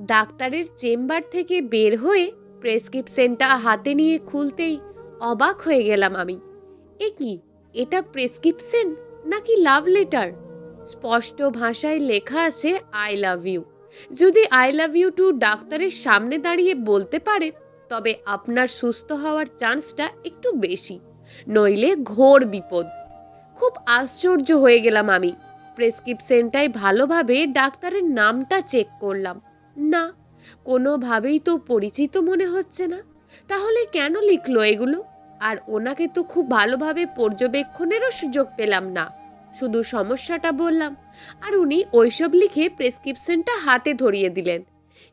ডাক্তারের চেম্বার থেকে বের হয়ে প্রেসক্রিপশনটা হাতে নিয়ে খুলতেই অবাক হয়ে গেলাম আমি। এ কি, এটা প্রেসক্রিপশন নাকি লাভ লেটার? স্পষ্ট ভাষায় লেখা আছে আই লাভ ইউ। যদি আই লাভ ইউ টু ডাক্তারের সামনে দাঁড়িয়ে বলতে পারেন তবে আপনার সুস্থ হওয়ার চান্সটা একটু বেশি, নইলে ঘোর বিপদ। খুব আশ্চর্য হয়ে গেলাম আমি। প্রেসক্রিপশনটাই ভালোভাবে ডাক্তারের নামটা চেক করলাম। না, কোনোভাবেই তো পরিচিত মনে হচ্ছে না। তাহলে কেন লিখলো এগুলো? আর ওনাকে তো খুব ভালোভাবে পর্যবেক্ষণেরও সুযোগ পেলাম না। শুধু সমস্যাটা বললাম আর উনি ওইসব লিখে প্রেসক্রিপশনটা হাতে ধরিয়ে দিলেন।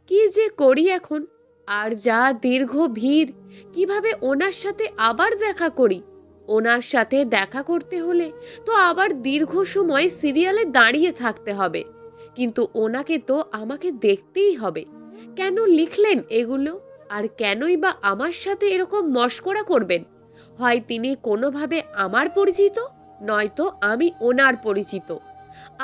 কি যে করি এখন! আর যা দীর্ঘ ভিড়, কিভাবে ওনার সাথে আবার দেখা করি? ওনার সাথে দেখা করতে হলে তো আবার দীর্ঘ সময় সিরিয়ালে দাঁড়িয়ে থাকতে হবে, কিন্তু ওনাকে তো আমাকে দেখতেই হবে। কেন লিখলেন এগুলো? আর কেনই বা আমার সাথে এরকম মশকরা করবেন? হয় তিনি কোনোভাবে আমার পরিচিত, নয়তো আমি ওনার পরিচিত।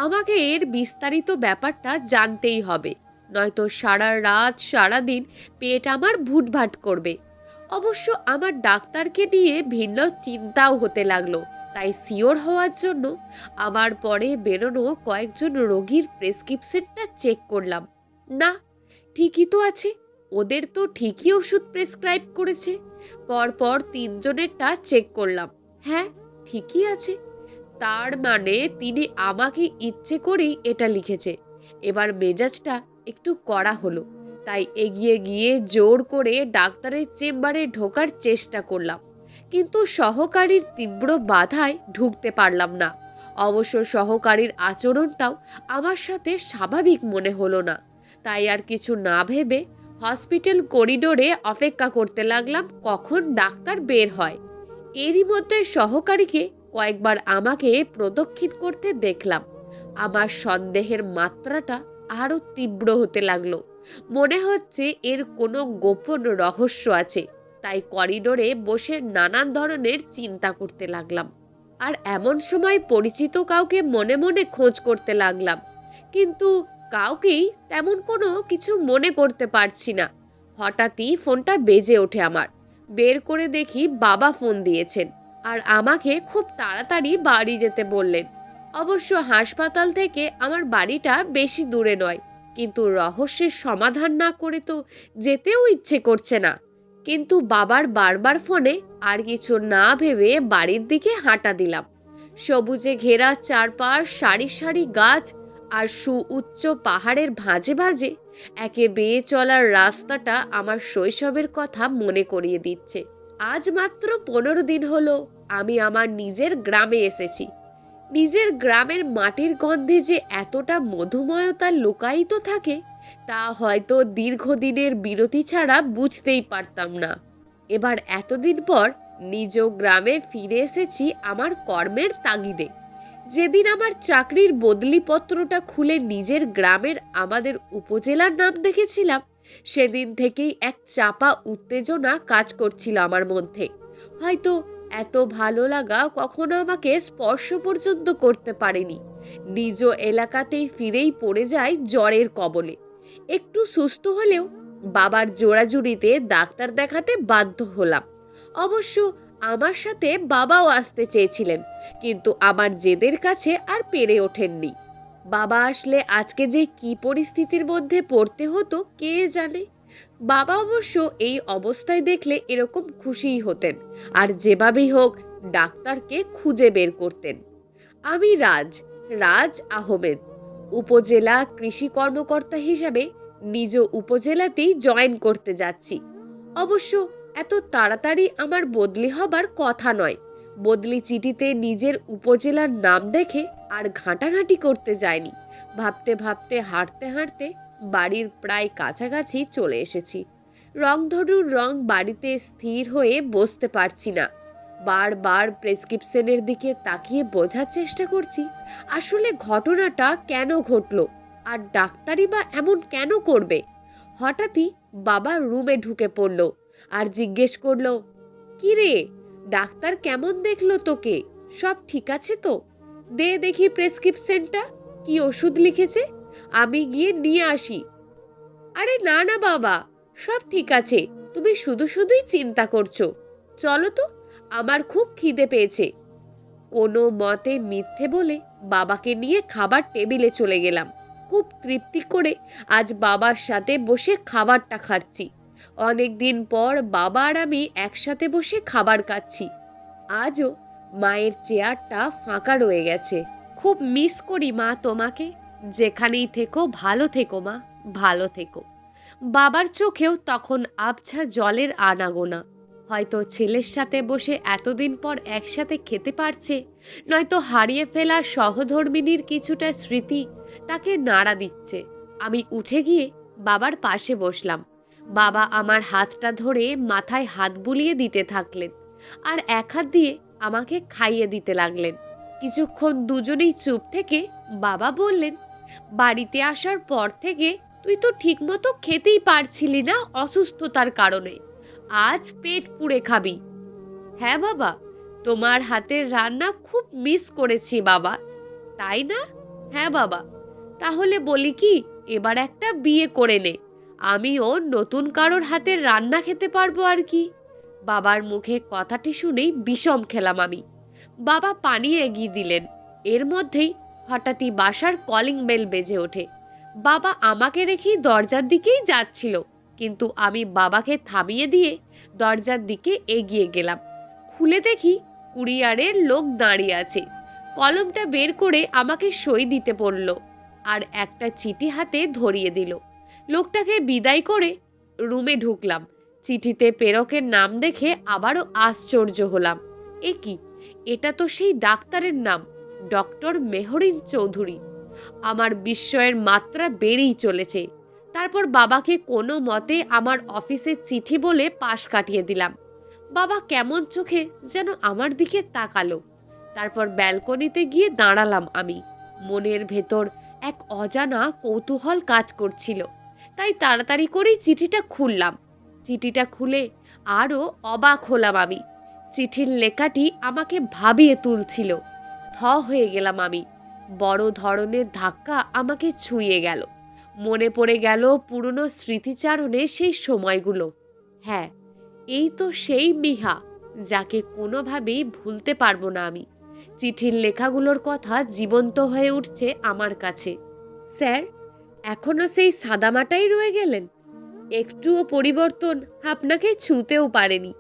আমাকে এর বিস্তারিত ব্যাপারটা জানতেই হবে, নয়তো সারা রাত সারাদিন পেট আমার ভুটভাট করবে। অবশ্য আমার ডাক্তারকে নিয়ে ভিন্ন চিন্তাও হতে লাগলো। তাই সিওর হওয়ার জন্য আবার পরে বেরোনো কয়েকজন রোগীর প্রেসক্রিপশনটা চেক করলাম। না, ঠিকই তো আছে। ওদের তো ঠিকই ওষুধ প্রেসক্রাইব করেছে। পরপর তিনজনেরটা চেক করলাম। হ্যাঁ, ঠিকই আছে। তার মানে তিনি আমাকে ইচ্ছে করেই এটা লিখেছে। এবার মেজাজটা একটু কড়া হলো, তাই এগিয়ে গিয়ে জোর করে ডাক্তারের চেম্বারে ঢোকার চেষ্টা করলাম, কিন্তু সহকারীর তীব্র বাধায় ঢুকতে পারলাম না। অবশ্য সহকারীর আচরণটাও আমার সাথে স্বাভাবিক মনে হলো না। তাই আর কিছু না ভেবে হসপিটাল করিডোরে অপেক্ষা করতে লাগলাম কখন ডাক্তার বের হয়। এরই মধ্যে সহকারীকে কয়েকবার আমাকে প্রদক্ষিণ করতে দেখলাম। আমার সন্দেহের মাত্রাটা আরো তীব্র হতে লাগলো। মনে হচ্ছে এর কোনো গোপন রহস্য আছে। তাই করিডোরে বসে নানান ধরনের চিন্তা করতে লাগলাম। আর এমন সময় পরিচিত কাউকে মনে মনে খোঁজ করতে লাগলাম, কিন্তু কাউকেই তেমন কোনো কিছু মনে করতে পারছি না। হঠাৎই ফোনটা বেজে ওঠে আমার। বের করে দেখি বাবা ফোন দিয়েছেন আর আমাকে খুব তাড়াতাড়ি বাড়ি যেতে বললেন। অবশ্য হাসপাতাল থেকে আমার বাড়িটা বেশি দূরে নয়, কিন্তু রহস্যের সমাধান না করে তো যেতেও ইচ্ছে করছে না। কিন্তু বাবার বারবার ফোনে আর কিছু না ভেবে বাড়ির দিকে হাঁটা দিলাম। সবুজে ঘেরা চারপাশ, সারি সারি গাছ আর সুউচ্চ পাহাড়ের ভাঁজে ভাঁজে একে বেয়ে চলার রাস্তাটা আমার শৈশবের কথা মনে করিয়ে দিচ্ছে। আজ মাত্র 15 দিন হলো আমি আমার নিজের গ্রামে এসেছি। নিজের গ্রামের মাটির গন্ধে যে এতটা মধুময়তা লুকায়িত থাকে তা হয়তো দীর্ঘদিনের বিরতি ছাড়া বুঝতেই পারতাম না। এবার এতদিন পর নিজ গ্রামে ফিরে এসেছি আমার কর্মের তাগিদে। যেদিন আমার চাকরির বদলিপত্রটা খুলে নিজের গ্রামের আমাদের উপজেলার নাম দেখেছিলাম, সেদিন থেকেই এক চাপা উত্তেজনা কাজ করছিল আমার মধ্যে। হয়তো এত ভালো লাগা কখনো আমাকে স্পর্শ পর্যন্ত করতে পারেনি। নিজ এলাকাতেই ফিরেই পড়ে যায় জ্বরের কবলে। একটু সুস্থ হলেও বাবার জোড়াজুড়িতে ডাক্তার দেখাতে বাধ্য হলাম। অবশ্য আমার সাথে বাবাও আসতে চেয়েছিলেন, কিন্তু আমার জেদের কাছে আর পেরে ওঠেননি। বাবা আসলে আজকে যে কি পরিস্থিতির মধ্যে পড়তে হতো কে জানে। বাবা অবশ্য এই অবস্থায় দেখলে এরকম খুশিই হতেন, আর যেভাবেই হোক ডাক্তারকে খুঁজে বের করতেন। আমি রাজ রাজ আহমেদ, উপজেলা কৃষি কর্মকর্তা হিসাবে নিজ উপজেলাতেই জয়েন করতে যাচ্ছি। অবশ্য এত তাড়াতাড়ি আমার বদলি হবার কথা নয়। বদলি চিঠিতে নিজের উপজেলার নাম দেখে আর ঘাঁটাঘাঁটি করতে যায়নি। ভাবতে ভাবতে হাঁটতে হাঁটতে বাড়ির প্রায় কাছাকাছি চলে এসেছি। রংধনুর রং বাড়িতে স্থির হয়ে বসতে পারছি না। বারবার প্রেসক্রিপশনের দিকে তাকিয়ে বোঝার চেষ্টা করছি আসলে ঘটনাটা কেন ঘটলো, আর ডাক্তারই বা এমন কেন করবে। হঠাৎই বাবা রুমে ঢুকে পড়ল আর জিজ্ঞেস করলো, কি রে, ডাক্তার কেমন দেখলো তোকে? সব ঠিক আছে তো? দে দেখি প্রেসক্রিপশনটা, কি ওষুধ লিখেছে, আমি গিয়ে নিয়ে আসি। আরে না না বাবা, সব ঠিক আছে। তুমি শুধু শুধুই চিন্তা করছো। চলো তো, আমার খুব খিদে পেয়েছে। কোনো মতে মিথ্যে বলে বাবাকে নিয়ে খাবার টেবিলে চলে গেলাম। খুব তৃপ্তি করে আজ বাবার সাথে বসে খাবারটা খাচ্ছি। অনেক দিন পর বাবা আর আমি একসাথে বসে খাবার খাচ্ছি। আজও মায়ের চেয়ারটা ফাঁকা রয়ে গেছে। খুব মিস করি মা তোমাকে। যেখানেই থেকো ভালো থেকো মা, ভালো থেকো। বাবার চোখেও তখন আবছা জলের আনাগোনা। হয়তো ছেলের সাথে বসে এতদিন পর একসাথে খেতে পারছে, নয়তো হারিয়ে ফেলা সহধর্মিনীর কিছুটা স্মৃতি তাকে নাড়া দিচ্ছে। আমি উঠে গিয়ে বাবার পাশে বসলাম। বাবা আমার হাতটা ধরে মাথায় হাত বুলিয়ে দিতে থাকলেন, আর এক হাত দিয়ে আমাকে খাইয়ে দিতে লাগলেন। কিছুক্ষণ দুজনেই চুপ থেকে বাবা বললেন, বাড়িতে আসার পর থেকে তুই তো ঠিকমতো খেতেই পারছিলি না অসুস্থতার কারণে। আজ পেট পুড়ে খাবি। হ্যাঁ বাবা, তোমার হাতের রান্না খুব মিস করেছি বাবা। তাই না? হ্যাঁ বাবা। তাহলে বলি কি, এবার একটা বিয়ে করে নে। আমিও নতুন কারোর হাতের রান্না খেতে পারবো আর কি। বাবার মুখে কথাটি শুনেই বিষম খেলাম আমি। বাবা পানি এগিয়ে দিলেন। এর মধ্যেই হঠাৎই বাসার কলিং বেল বেজে ওঠে। বাবা আমাকে রেখেই দরজার দিকেই যাচ্ছিল, কিন্তু আমি বাবাকে থামিয়ে দিয়ে দরজার দিকে এগিয়ে গেলাম। খুলে দেখি কুরিয়ারের লোক দাঁড়িয়ে আছে। কলমটা বের করে আমাকে সই দিতে বলল, আর একটা চিঠি হাতে ধরিয়ে দিল। লোকটাকে বিদায় করে রুমে ঢুকলাম। চিঠিতে প্রেরকের নাম দেখে আবারও আশ্চর্য হলাম। এ কি, এটা তো সেই ডাক্তারের নাম, ডক্টর মেহরিন চৌধুরী। আমার বিস্ময়ের মাত্রা বেড়েই চলেছে। তারপর বাবাকে কোনো মতে আমার অফিসের চিঠি বলে পাশ কাটিয়ে দিলাম। বাবা কেমন চোখে যেন আমার দিকে তাকালো। তারপর ব্যালকনিতে গিয়ে দাঁড়ালাম আমি। মনের ভেতর এক অজানা কৌতূহল কাজ করছিল, তাই তাড়াতাড়ি করেই চিঠিটা খুললাম। চিঠিটা খুলে আরও অবাক হলাম আমি। চিঠির লেখাটি আমাকে ভাবিয়ে তুলছিল। থ হয়ে গেলাম আমি। বড় ধরনের ধাক্কা আমাকে ছুঁয়ে গেল। মনে পড়ে গেল পুরনো স্মৃতিচারণে সেই সময়গুলো। হ্যাঁ, এই তো সেই মিহা, যাকে কোনোভাবেই ভুলতে পারবো না আমি। চিঠির লেখাগুলোর কথা জীবন্ত হয়ে উঠছে আমার কাছে। স্যার, এখনো সেই সাদামাটাই রয়ে গেলেন? একটুও পরিবর্তন আপনাকে ছুঁতেও পারেনি।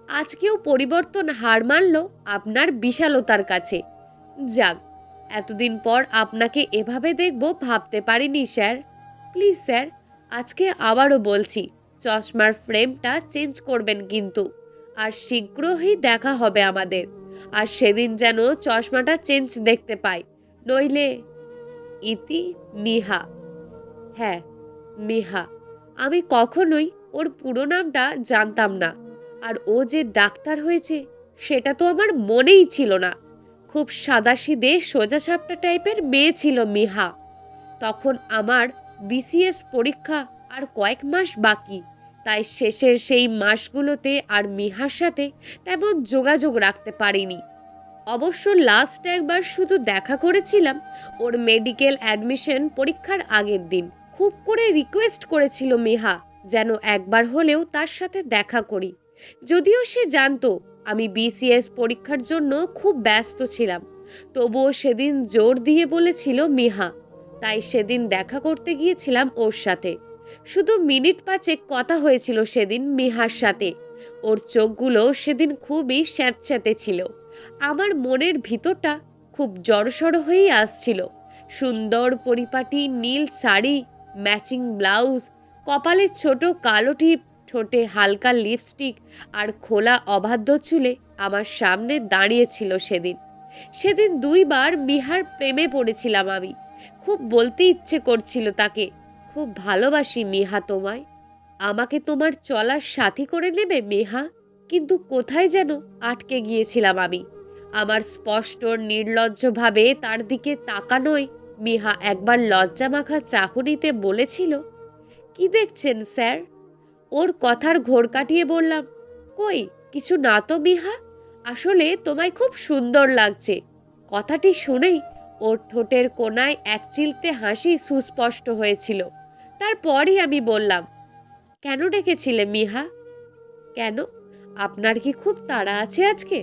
আজকেও পরিবর্তন হার মানল আপনার বিশালতার কাছে। যাক, এতদিন পর আপনাকে এভাবে দেখব ভাবতে পারিনি স্যার। প্লিজ স্যার, আজকে আবারও বলছি, চশমার ফ্রেমটা চেঞ্জ করবেন কিন্তু। আর শীঘ্রই দেখা হবে আমাদের। আর সেদিন যেন চশমাটা চেঞ্জ দেখতে পাই, নইলে। ইতি মিহা। হ্যাঁ, মিহা। আমি কখনোই ওর পুরো নামটা জানতাম না। আর ও যে ডাক্তার হয়েছে সেটা তো আমার মনেই ছিল না। খুব সাদাসিধে সোজাসাপটা টাইপের মেয়ে ছিল মিহা। তখন আমার বিসিএস পরীক্ষা আর কয়েক মাস বাকি, তাই শেষের সেই মাসগুলোতে আর মিহার সাথে তেমন যোগাযোগ রাখতে পারিনি। অবশ্য লাস্ট একবার শুধু দেখা করেছিলাম ওর মেডিকেল অ্যাডমিশন পরীক্ষার আগের দিন। খুব করে রিকোয়েস্ট করেছিল মিহা যেন একবার হলেও তার সাথে দেখা করি। যদিও সে জানতো আমি বিসিএস পরীক্ষার জন্য খুব ব্যস্ত ছিলাম, তবুও সেদিন জোর দিয়ে বলেছিল মিহা। তাই সেদিন দেখা করতে গিয়েছিলাম ওর সাথে। শুধু মিনিট পাঁচেক কথা হয়েছিল সেদিন মিহার সাথে। ওর চোখগুলো সেদিন খুবই স্যাঁতস্যাঁতে ছিল। আমার মনের ভিতরটা খুব জড়সড় হয়েই আসছিল। সুন্দর পরিপাটি নীল শাড়ি, ম্যাচিং ব্লাউজ, কপালে ছোট কালো টিপ, ঠোঁটে হালকা লিপস্টিক আর খোলা অবাধ্য চুলে আমার সামনে দাঁড়িয়েছিল সেদিন। সেদিন দুইবার মিহার প্রেমে পড়েছিলাম আমি। খুব বলতে ইচ্ছে করছিল তাকে, খুব ভালোবাসি মিহা তোমায়। আমাকে তোমার চলার সাথী করে নেবে মিহা? কিন্তু কোথায় যেন আটকে গিয়েছিলাম আমি। আমার স্পষ্ট নির্লজ্জভাবে তার দিকে তাকানোয় মিহা একবার লজ্জামাখা চাহনিতে বলেছিল, কি দেখছেন স্যার? ওর কথার ঘোর কাটিয়ে বললাম, কই কিছু না তো মিহা, আসলে তোমায় খুব সুন্দর লাগছে। কথাটি শুনেই ওর ঠোঁটের কোণায় এক চিলতে হাসি সুস্পষ্ট হয়েছিল। তারপরই আমি বললাম, কেন ডেকেছিলে মিহা? কেন, আপনার কি খুব তাড়া আছে আজকে?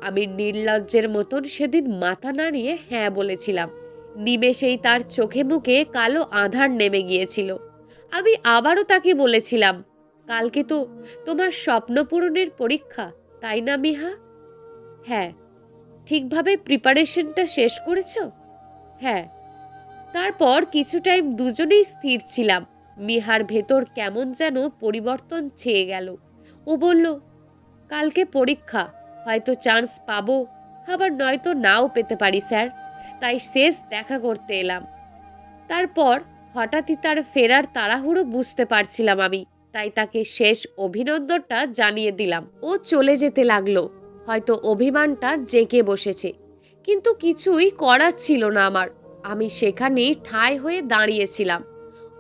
আমি নির্লজ্জের মতন সেদিন মাথা নাড়িয়ে হ্যাঁ বলেছিলাম। নিমেষেই তার চোখে মুখে কালো আঁধার নেমে গিয়েছিল। আমি আবারও তাকে বলেছিলাম, কালকে তো তোমার স্বপ্ন পূরণের পরীক্ষা, তাই না মিহা? হ্যাঁ। ঠিকভাবে প্রিপারেশনটা শেষ করেছো? হ্যাঁ। তারপর কিছু টাইম দুজনেই স্থির ছিলাম। মিহার ভেতর কেমন যেন পরিবর্তন ছেয়ে গেল। ও বলল, কালকে পরীক্ষা, হয়তো চান্স পাবো, আবার নয়তো নাও পেতে পারি স্যার, তাই শেষ দেখা করতে এলাম। তারপর হঠাৎই তার ফেরার তাড়াহুড়ো বুঝতে পারছিলাম আমি, তাই তাকে শেষ অভিনন্দনটা জানিয়ে দিলাম। ও চলে যেতে লাগলো। হয়তো অভিমানটা জেঁকে বসেছে, কিন্তু কিছুই করার ছিল না আমার। আমি সেখানে ঠাঁই হয়ে দাঁড়িয়েছিলাম।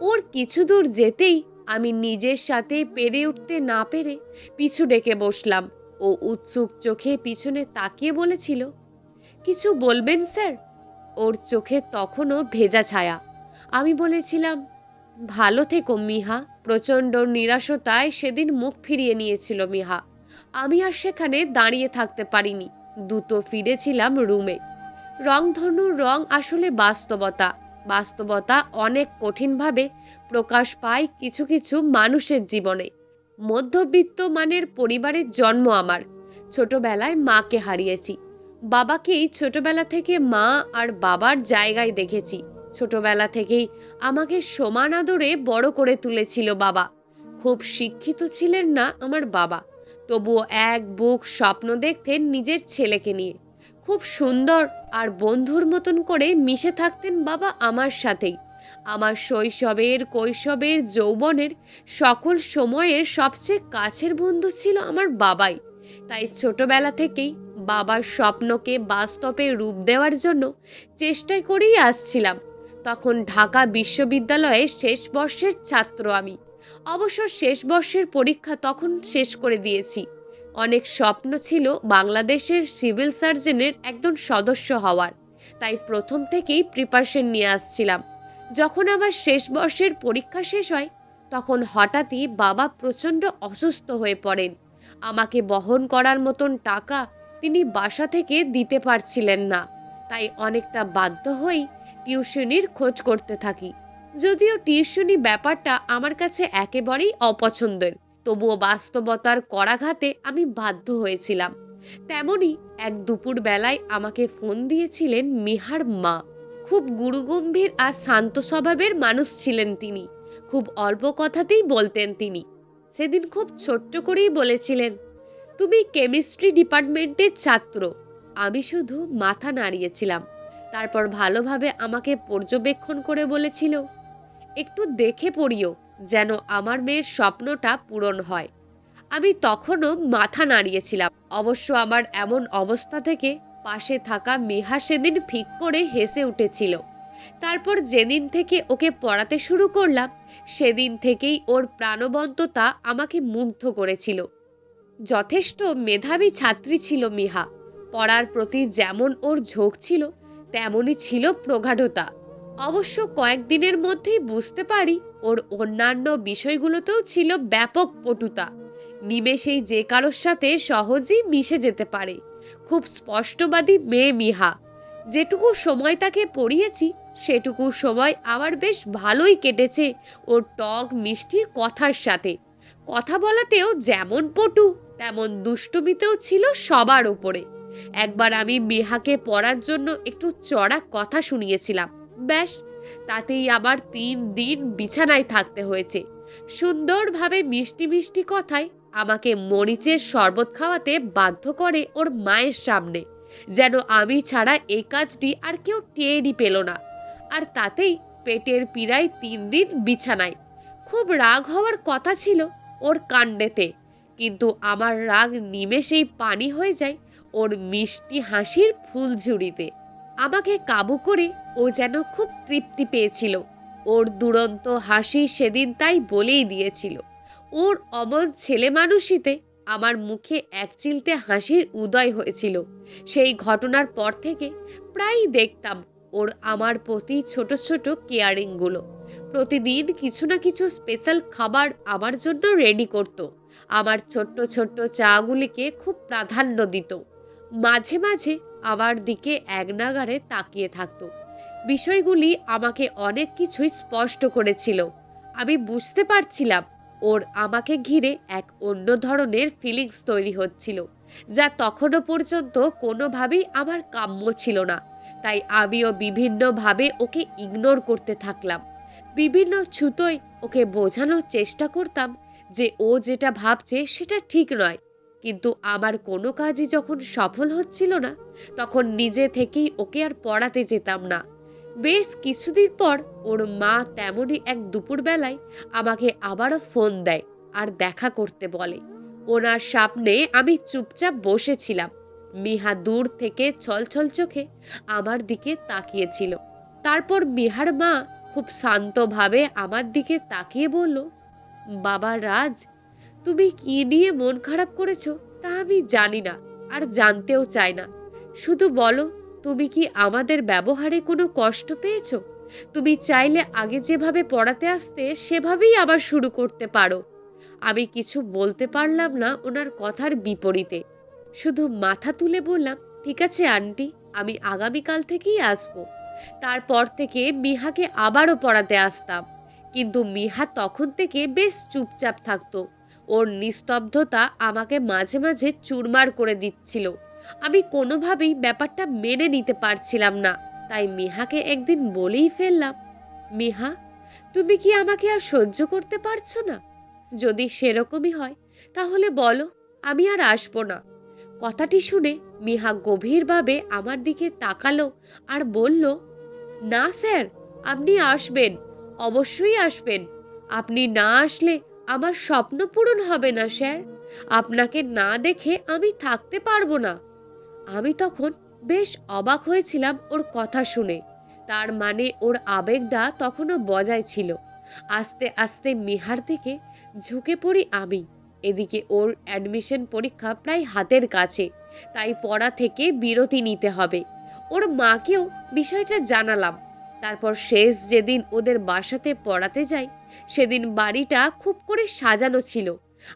ওর কিছু দূর যেতেই আমি নিজের সাথে পেরে উঠতে না পেরে পিছু ডেকে বসলাম। ও উৎসুক চোখে পিছনে তাকিয়ে বলেছিল, কিছু বলবেন স্যার? ওর চোখে তখনও ভেজা ছায়া। আমি বলেছিলাম, ভালো থেকো মিহা। প্রচণ্ড নিরাশতায় সেদিন মুখ ফিরিয়ে নিয়েছিল মিহা। আমি আর সেখানে দাঁড়িয়ে থাকতে পারিনি, দ্রুত ফিরেছিলাম রুমে। রংধনুর রং আসলে বাস্তবতা। বাস্তবতা অনেক কঠিনভাবে প্রকাশ পায় কিছু কিছু মানুষের জীবনে। মধ্যবিত্ত মানের পরিবারের জন্ম আমার। ছোটবেলায় মাকে হারিয়েছি। বাবাকেই ছোটবেলা থেকে মা আর বাবার জায়গায় দেখেছি। ছোটবেলা থেকেই আমাকে সমান আদরে বড় করে তুলেছিল বাবা। খুব শিক্ষিত ছিলেন না আমার বাবা, তবুও এক বুক স্বপ্ন দেখতেন নিজের ছেলেকে নিয়ে। খুব সুন্দর আর বন্ধুর মতন করে মিশে থাকতেন বাবা আমার সাথেই। আমার শৈশবের, কৈশোরের, যৌবনের সকল সময়ের সবচেয়ে কাছের বন্ধু ছিল আমার বাবাই। তাই ছোটবেলা থেকেই বাবার স্বপ্নকে বাস্তবে রূপ দেওয়ার জন্য চেষ্টা করেই আসছিলাম। তখন ঢাকা বিশ্ববিদ্যালয়ের শেষ বর্ষের ছাত্র আমি। অবশ্য শেষ বর্ষের পরীক্ষা তখন শেষ করে দিয়েছি। অনেক স্বপ্ন ছিল বাংলাদেশের সিভিল সার্জনের একজন সদস্য হওয়ার, তাই প্রথম থেকেই প্রিপারেশন নিয়ে আসছিলাম। যখন আমার শেষ বর্ষের পরীক্ষা শেষ হয়, তখন হঠাৎই বাবা প্রচণ্ড অসুস্থ হয়ে পড়েন। আমাকে বহন করার মতন টাকা তিনি বাসা থেকে দিতে পারছিলেন না, তাই অনেকটা বাধ্য হয়েই টিউশনির খোঁজ করতে থাকি। যদিও টিউশনি ব্যাপারটা আমার কাছে একেবারেই অপছন্দের, তবুও বাস্তবতার করাঘাতে আমি বাধ্য হয়েছিলাম। তেমনি এক দুপুর বেলায় আমাকে ফোন দিয়েছিলেন মিহার মা। খুব গুরুগম্ভীর আর শান্ত স্বভাবের মানুষ ছিলেন তিনি। খুব অল্প কথাতেই বলতেন তিনি। সেদিন খুব ছোট্ট করেই বলেছিলেন, তুমি কেমিস্ট্রি ডিপার্টমেন্টের ছাত্র। আমি শুধু মাথা নাড়িয়েছিলাম। তারপর ভালোভাবে আমাকে পর্যবেক্ষণ করে বলেছিল, একটু দেখে পড়িও যেন আমার মেয়ের স্বপ্নটা পূরণ হয়। আমি তখনও মাথা নাড়িয়েছিলাম। অবশ্য আমার এমন অবস্থা থেকে পাশে থাকা মেহা সেদিন ফিক করে হেসে উঠেছিল। তারপর যেদিন থেকে ওকে পড়াতে শুরু করলাম, সেদিন থেকেই ওর প্রাণবন্ততা আমাকে মুগ্ধ করেছিল। যথেষ্ট মেধাবী ছাত্রী ছিল মিহা। পড়ার প্রতি যেমন ওর ঝোঁক ছিল, তেমনই ছিল প্রগাঢ়তা। অবশ্য কয়েকদিনের মধ্যেই বুঝতে পারি ওর অন্যান্য বিষয়গুলোতেও ছিল ব্যাপক পটুতা। নিমেষেই যে কারোর সাথে সহজেই মিশে যেতে পারে। খুব স্পষ্টবাদী মেয়ে মিহা। যেটুকু সময় তাকে পড়িয়েছি, সেটুকু সময় আমার বেশ ভালোই কেটেছে ওর টক মিষ্টির কথার সাথে। কথা বলাতেও যেমন পটু, তেমন দুষ্টুমিতেও ছিল সবার ওপরে। একবার আমি মিহাকে পড়ার জন্য একটু চড়া কথা শুনিয়েছিলাম, ব্যাস তাতেই আবার 3 দিন বিছানায় থাকতে হয়েছে। সুন্দরভাবে মিষ্টি মিষ্টি কথায় আমাকে মরিচের শরবত খাওয়াতে বাধ্য করে ওর মায়ের সামনে, যেন আমি ছাড়া এই কাজটি আর কেউ টেরই পেল না। আর তাতেই পেটের পীড়ায় 3 দিন বিছানায়। খুব রাগ হওয়ার কথা ছিল ওর কাণ্ডেতে, কিন্তু আমার রাগ নিমেষেই পানি হয়ে যায় ওর মিষ্টি হাসির ফুলঝুরিতে। আমাকে কাবু করে ও যেন খুব তৃপ্তি পেয়েছিল। ওর দুরন্ত হাসি সেদিন তাই বলেই দিয়েছিল। ওর অমন ছেলে মানুষিতে আমার মুখে একচিলতে হাসির উদয় হয়েছিল। সেই ঘটনার পর থেকে প্রায়ই দেখতাম ও ওর আমার প্রতি ছোট ছোট কেয়ারিংগুলো। প্রতিদিন কিছু না কিছু স্পেশাল খাবার আমার জন্য রেডি করত। আমার ছোট্ট ছোট্ট চাগুলিকে খুব প্রাধান্য দিত। মাঝে মাঝে আমার দিকে একনাগাড়ে তাকিয়ে থাকতো। বিষয়গুলি আমাকে অনেক কিছুই স্পষ্ট করেছিল। আমি বুঝতে পারছিলাম ওর আমাকে ঘিরে এক অন্য ধরনের ফিলিংস তৈরি হচ্ছিল, যা তখনও পর্যন্ত কোনোভাবেই আমার কাম্য ছিল না। তাই আমিও বিভিন্নভাবে ওকে ইগনোর করতে থাকলাম। বিভিন্ন ছুতোয় ওকে বোঝানোর চেষ্টা করতাম যে ও যেটা ভাবছে সেটা ঠিক নয়। কিন্তু আমার কোনো কাজই যখন সফল হচ্ছিল না, তখন নিজে থেকেই ওকে আর পড়াতে যেতাম না। বেশ কিছুদিন পর ওর মা তেমনই এক দুপুরবেলায় আমাকে আবারও ফোন দেয় আর দেখা করতে বলে। ওনার সামনে আমি চুপচাপ বসেছিলাম। মিহা দূর থেকে ছলছল চোখে আমার দিকে তাকিয়েছিল। তারপর মিহার মা খুব শান্তভাবে আমার দিকে তাকিয়ে বলল, বাবা রাজ, তুমি কি নিয়ে মন খারাপ করেছো তা আমি জানি না, আর জানতেও চাই না। শুধু বলো, তুমি কি আমাদের ব্যবহারে কোনো কষ্ট পেয়েছো? তুমি চাইলে আগে যেভাবে পড়াতে আসতে সেভাবেই আবার শুরু করতে পারো। আমি কিছু বলতে পারলাম না ওনার কথার বিপরীতে। শুধু মাথা তুলে বললাম, ঠিক আছে আন্টি, আমি আগামীকাল থেকেই আসবো। তারপর থেকে মিহাকে আবারও পড়াতে আসতাম, কিন্তু মিহা তখন থেকে বেশ চুপচাপ থাকতো। ওর নিস্তব্ধতা আমাকে মাঝে মাঝে চুরমার করে দিচ্ছিল। আমি কোনোভাবেই ব্যাপারটা মেনে নিতে পারছিলাম না। তাই মিহাকে একদিন বলেই ফেললাম, মিহা, তুমি কি আমাকে আর সহ্য করতে পারছো না? যদি সেরকমই হয় তাহলে বলো, আমি আর আসবো না। কথাটি শুনে মিহা গভীরভাবে আমার দিকে তাকালো আর বলল, না স্যার, আপনি আসবেন, অবশ্যই আসবেন। আপনি না আসলে আমার স্বপ্ন পূরণ হবে না স্যার। আপনাকে না দেখে আমি থাকতে পারবো না। আমি তখন বেশ অবাক হয়েছিলাম ওর কথা শুনে। তার মানে ওর আবেগটা তখনও বজায় ছিল। আস্তে আস্তে মিহার দিকে ঝুঁকে পড়ি আমি। এদিকে ওর অ্যাডমিশন পরীক্ষা প্রায় হাতের কাছে, তাই পড়া থেকে বিরতি নিতে হবে। ওর মাকেও বিষয়টা জানালাম। তারপর শেষ যেদিন ওদের বাসাতে পড়াতে যাই, সেদিন বাড়িটা খুব করে সাজানো ছিল।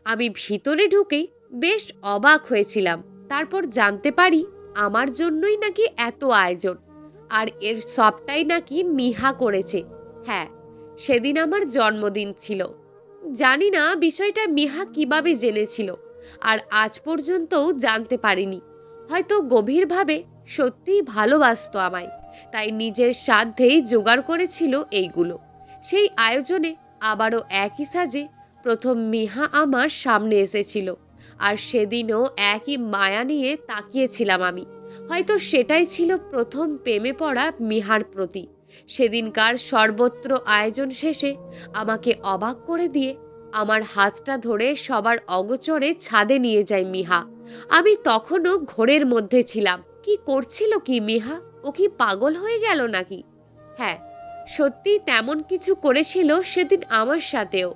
আমি ভিতরে ঢুকেই বেশ অবাক হয়েছিলাম। তারপর জানতে পারি আমার জন্যই নাকি এত আয়োজন, আর এর সবটাই নাকি মিহা করেছে। হ্যাঁ, সেদিন আমার জন্মদিন ছিল। জানি না বিষয়টা মিহা কিভাবে জেনেছিল, আর আজ পর্যন্তও জানতে পারিনি। হয়তো গভীরভাবে সত্যিই ভালোবাসতো আমায়, তাই নিজের সাধ্যেই জোগাড় করেছিল এইগুলো। সেই আয়োজনে আবারও একই সাজে প্রথম মিহা আমার সামনে এসেছিল, আর সেদিনও একই মায়া নিয়ে তাকিয়েছিলাম আমি। হয়তো সেটাই ছিল প্রথম প্রেমে পড়া মিহার প্রতি। সেদিনকার সর্বত্র আয়োজন শেষে আমাকে অবাক করে দিয়ে আমার হাতটা ধরে সবার অগোচরে ছাদে নিয়ে যায় মিহা। আমি তখনও ঘোরের মধ্যে ছিলাম। কি করছিল কি মিহা? ও কি পাগল হয়ে গেল নাকি? হ্যাঁ, সত্যি তেমন কিছু করেছিল সেদিন আমার সাথেও।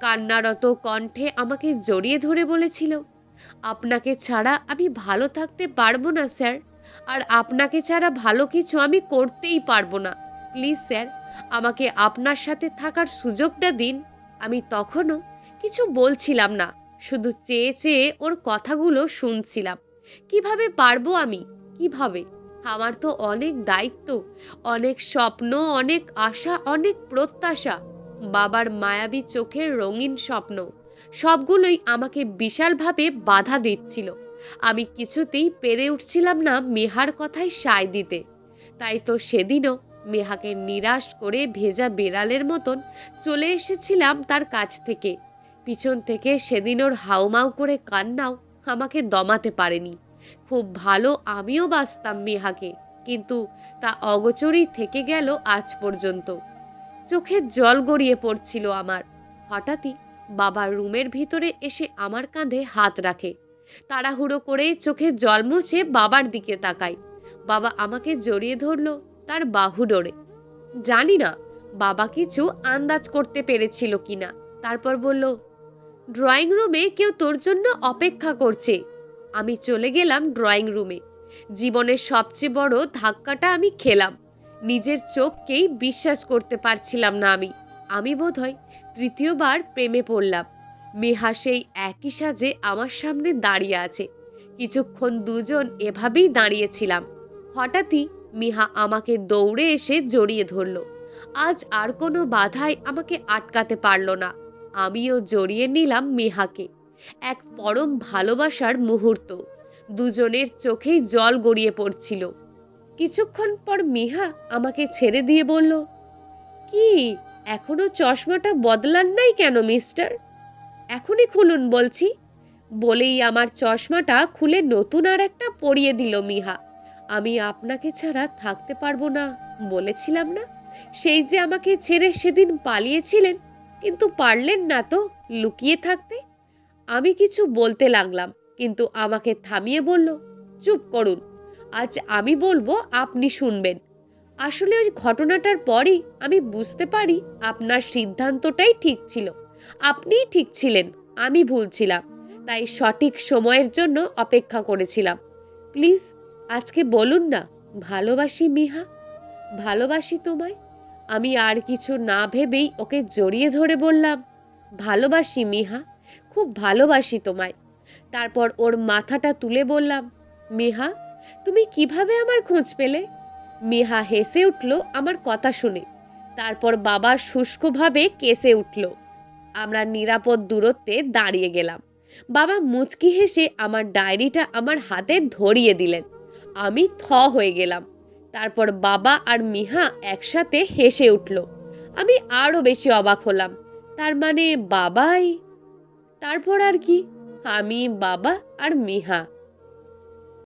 কান্নারত কণ্ঠে আমাকে জড়িয়ে ধরে বলেছিল, আপনাকে ছাড়া আমি ভালো থাকতে পারবো না স্যার, আর আপনাকে ছাড়া ভালো কিছু আমি করতেই পারবো না। প্লিজ স্যার, আমাকে আপনার সাথে থাকার সুযোগটা দিন। আমি তখনও কিছু বলছিলাম না, শুধু চেয়ে চেয়ে ওর কথাগুলো শুনছিলাম। কিভাবে পারবো আমি? কিভাবে? আমার তো অনেক দায়িত্ব, অনেক স্বপ্ন, অনেক আশা, অনেক প্রত্যাশা। বাবার মায়াবী চোখের রঙিন স্বপ্ন সবগুলোই আমাকে বিশালভাবে বাধা দিচ্ছিল। আমি কিছুতেই পেরে উঠছিলাম না মেহার কথায় সায় দিতে। তাই তো সেদিনও মেহাকে নিরাশ করে ভেজা বেড়ালের মতন চলে এসেছিলাম তার কাছ থেকে। পিছন থেকে সেদিন ওর হাউমাউ করে কান্নাও আমাকে দমাতে পারেনি। খুব ভালো আমিও বাসতাম মেহাকে, কিন্তু তা অগোচরেই থেকে গেল আজ পর্যন্ত। চোখে জল গড়িয়ে পড়ছিল আমার। হঠাৎই বাবা রুমের ভিতরে এসে আমার কাঁধে হাত রাখে। তাড়াহুড়ো করে চোখে জল মুছে বাবার দিকে তাকাই। বাবা আমাকে জড়িয়ে ধরল তার বাহু ডোরে। জানি না বাবা কিছু আন্দাজ করতে পেরেছিল কিনা। তারপর বলল, ড্রয়িং রুমে কেউ তোর জন্য অপেক্ষা করছে। আমি চলে গেলাম ড্রয়িং রুমে। জীবনের সবচেয়ে বড় ধাক্কাটা আমি খেলাম। নিজের চোখকেই বিশ্বাস করতে পারছিলাম না আমি। আমি বোধহয় তৃতীয়বার প্রেমে পড়লাম। মেহা সেই একই সাজে আমার সামনে দাঁড়িয়ে আছে। কিছুক্ষণ দুজন এভাবেই দাঁড়িয়েছিলাম। হঠাৎই মিহা আমাকে দৌড়ে এসে জড়িয়ে ধরল। আজ আর কোনো বাধাই আমাকে আটকাতে পারল না। আমিও জড়িয়ে নিলাম মিহাকে। এক পরম ভালোবাসার মুহূর্ত। দুজনের চোখেই জল গড়িয়ে পড়ছিল। কিছুক্ষণ পর মিহা আমাকে ছেড়ে দিয়ে বলল, কি এখনো চশমাটা বদলান নাই কেন মিস্টার? এখনই খুলুন বলছি। বলেই আমার চশমাটা খুলে নতুন আর একটা পরিয়ে দিল মিহা। আমি আপনাকে ছাড়া থাকতে পারবো না বলেছিলাম না? সেই যে আমাকে ছেড়ে সেদিন পালিয়েছিলেন, কিন্তু পারলেন না তো লুকিয়ে থাকতে। আমি কিছু বলতে লাগলাম, কিন্তু আমাকে থামিয়ে বলল, চুপ করুন, আজ আমি বলবো, আপনি শুনবেন। আসলে ওই ঘটনাটার পরই আমি বুঝতে পারি আপনার সিদ্ধান্তটাই ঠিক ছিল। আপনিই ঠিক ছিলেন, আমি ভুল ছিলাম। তাই সঠিক সময়ের জন্য অপেক্ষা করেছিলাম। প্লিজ আজকে বলুন না, ভালোবাসি মিহা, ভালোবাসি তোমায়। আমি আর কিছু না ভেবেই ওকে জড়িয়ে ধরে বললাম, ভালোবাসি মিহা, খুব ভালোবাসি তোমায়। তারপর ওর মাথাটা তুলে বললাম, মিহা তুমি কিভাবে আমার খোঁজ পেলে? মিহা হেসে উঠল আমার কথা শুনে। তারপর বাবা শুষ্কভাবে কেসে উঠল। আমরা নিরাপদ দূরত্বে দাঁড়িয়ে গেলাম। বাবা মুচকি হেসে আমার ডায়েরিটা আমার হাতে ধরিয়ে দিলেন। আমি থ হয়ে গেলাম। তারপর বাবা আর মিহা একসাথে হেসে উঠল। আমি আরও বেশি অবাক হলাম। তার মানে বাবাই? তারপর আর কি, আমি, বাবা আর মিহা